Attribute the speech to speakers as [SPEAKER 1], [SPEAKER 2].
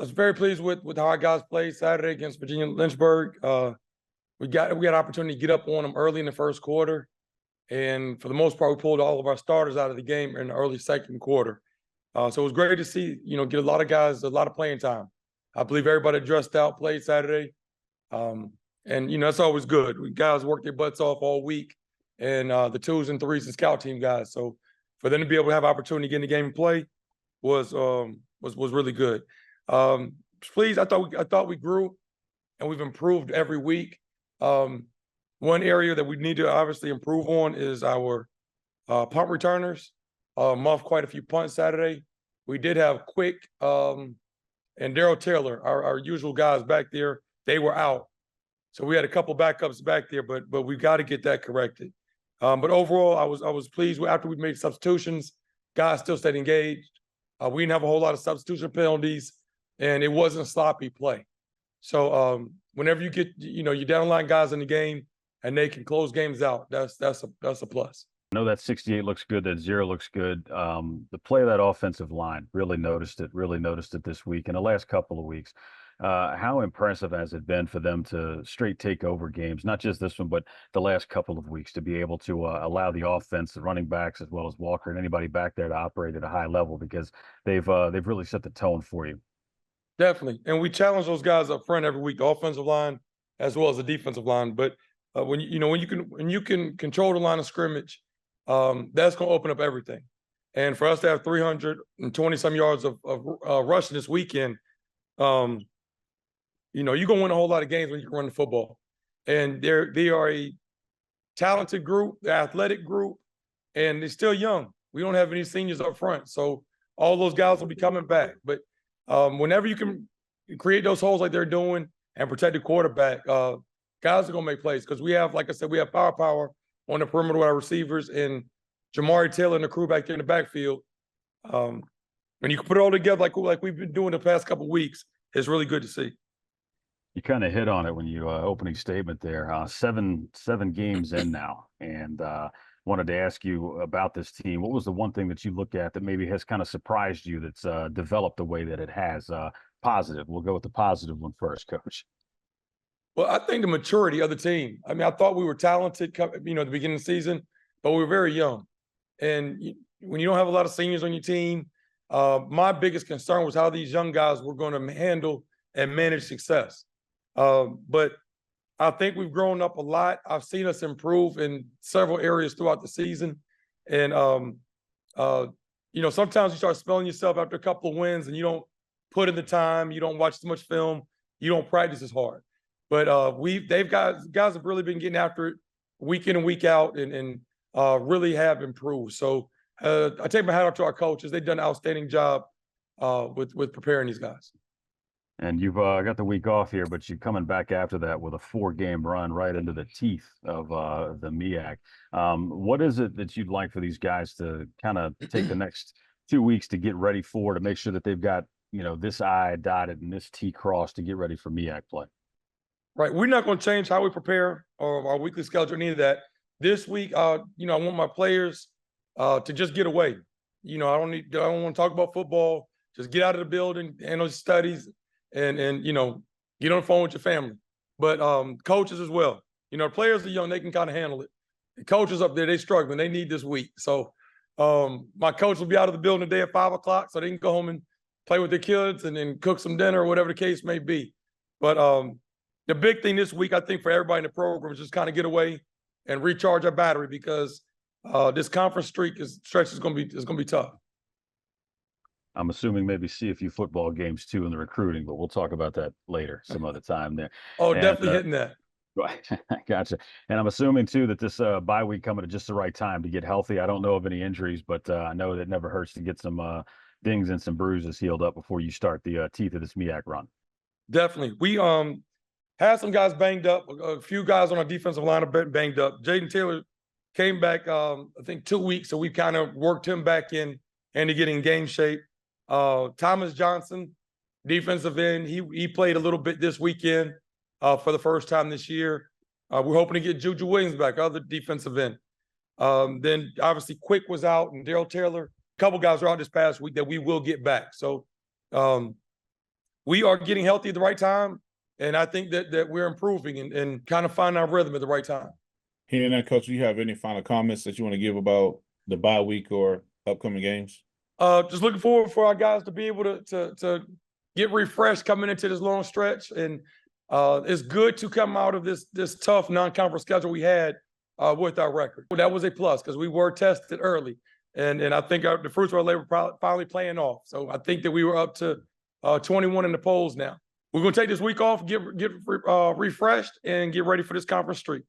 [SPEAKER 1] was very pleased with how our guys played Saturday against Virginia Lynchburg. We got an opportunity to get up on them early in the first quarter, and for the most part, we pulled all of our starters out of the game in the early second quarter. So it was great to see, get a lot of guys a lot of playing time. I believe everybody dressed out, played Saturday, and that's always good. We guys worked their butts off all week, and the twos and threes and scout team guys. So for them to be able to have opportunity to get in the game and play was really good. Please, I thought we grew, and we've improved every week. One area that we need to obviously improve on is our punt returners. Muffed quite a few punts Saturday. We did have Quick and Daryl Taylor, our usual guys back there. They were out, so we had a couple backups back there, but we've got to get that corrected. But overall, I was pleased after we made substitutions. Guys still stayed engaged. We didn't have a whole lot of substitution penalties, and it wasn't sloppy play. So whenever you get your downline guys in the game and they can close games out, that's a plus.
[SPEAKER 2] I know that 68 looks good, that 0 looks good. The play of that offensive line, really noticed it this week and the last couple of weeks. How impressive has it been for them to straight take over games, not just this one, but the last couple of weeks, to be able to allow the offense, the running backs, as well as Walker and anybody back there to operate at a high level, because they've really set the tone for you. Definitely.
[SPEAKER 1] And we challenge those guys up front every week, the offensive line as well as the defensive line. But when you can control the line of scrimmage, that's going to open up everything. And for us to have 320 some yards of rushing this weekend, you're going to win a whole lot of games when you can run the football. And they are a talented group, they're an athletic group, and they're still young. We don't have any seniors up front, so all those guys will be coming back. But whenever you can create those holes like they're doing and protect the quarterback, guys are going to make plays, because we have, like I said, we have power on the perimeter with our receivers and Jamari Taylor and the crew back there in the backfield. When you can put it all together like we've been doing the past couple of weeks, it's really good to see.
[SPEAKER 2] You kind of hit on it when you opening statement there. Seven games in now, and wanted to ask you about this team. What was the one thing that you look at that maybe has kind of surprised you, that's developed the way that it has? Positive. We'll go with the positive one first, Coach.
[SPEAKER 1] Well, I think the maturity of the team. I mean, I thought we were talented, at the beginning of the season, but we were very young. And when you don't have a lot of seniors on your team, my biggest concern was how these young guys were going to handle and manage success. But I think we've grown up a lot. I've seen us improve in several areas throughout the season. And, sometimes you start smelling yourself after a couple of wins and you don't put in the time, you don't watch too much film, you don't practice as hard. But guys have really been getting after it week in and week out, and really have improved. So I take my hat off to our coaches. They've done an outstanding job with preparing these guys.
[SPEAKER 2] And you've got the week off here, but you're coming back after that with a 4-game run right into the teeth of the MEAC. What is it that you'd like for these guys to kind of take the next 2 weeks to get ready for, to make sure that they've got, this I dotted and this T crossed to get ready for MEAC play?
[SPEAKER 1] Right. We're not going to change how we prepare or our weekly schedule, any of that. This week, I want my players to just get away. I don't want to talk about football. Just get out of the building, handle studies, and get on the phone with your family. But coaches as well. Players are young, they can kind of handle it. The coaches up there, they struggling. They need this week. So my coach will be out of the building today at 5 o'clock, so they can go home and play with their kids and then cook some dinner or whatever the case may be. But the big thing this week, I think, for everybody in the program is just kind of get away and recharge our battery, because this conference stretch is going to be tough.
[SPEAKER 2] I'm assuming maybe see a few football games too in the recruiting, but we'll talk about that later, some other time there.
[SPEAKER 1] Oh, definitely hitting that.
[SPEAKER 2] Right. Gotcha. And I'm assuming too that this bye week coming at just the right time to get healthy. I don't know of any injuries, but I know that it never hurts to get some dings and some bruises healed up before you start the teeth of this MEAC run.
[SPEAKER 1] Definitely. We had some guys banged up. A few guys on our defensive line are banged up. Jaden Taylor came back, I think 2 weeks, so we kind of worked him back in and to get in game shape. Thomas Johnson, defensive end, he played a little bit this weekend for the first time this year. We're hoping to get Juju Williams back, other defensive end. Then obviously Quick was out, and Daryl Taylor. A couple guys are out this past week that we will get back. So we are getting healthy at the right time. And I think that we're improving and kind of finding our rhythm at the right time.
[SPEAKER 3] Hearing that, Coach, do you have any final comments that you want to give about the bye week or upcoming games?
[SPEAKER 1] Just looking forward for our guys to be able to get refreshed coming into this long stretch. And it's good to come out of this tough non-conference schedule we had with our record. That was a plus because we were tested early. And I think the fruits of our labor finally paying off. So I think that we were up to 21 in the polls now. We're going to take this week off, get refreshed, and get ready for this conference streak.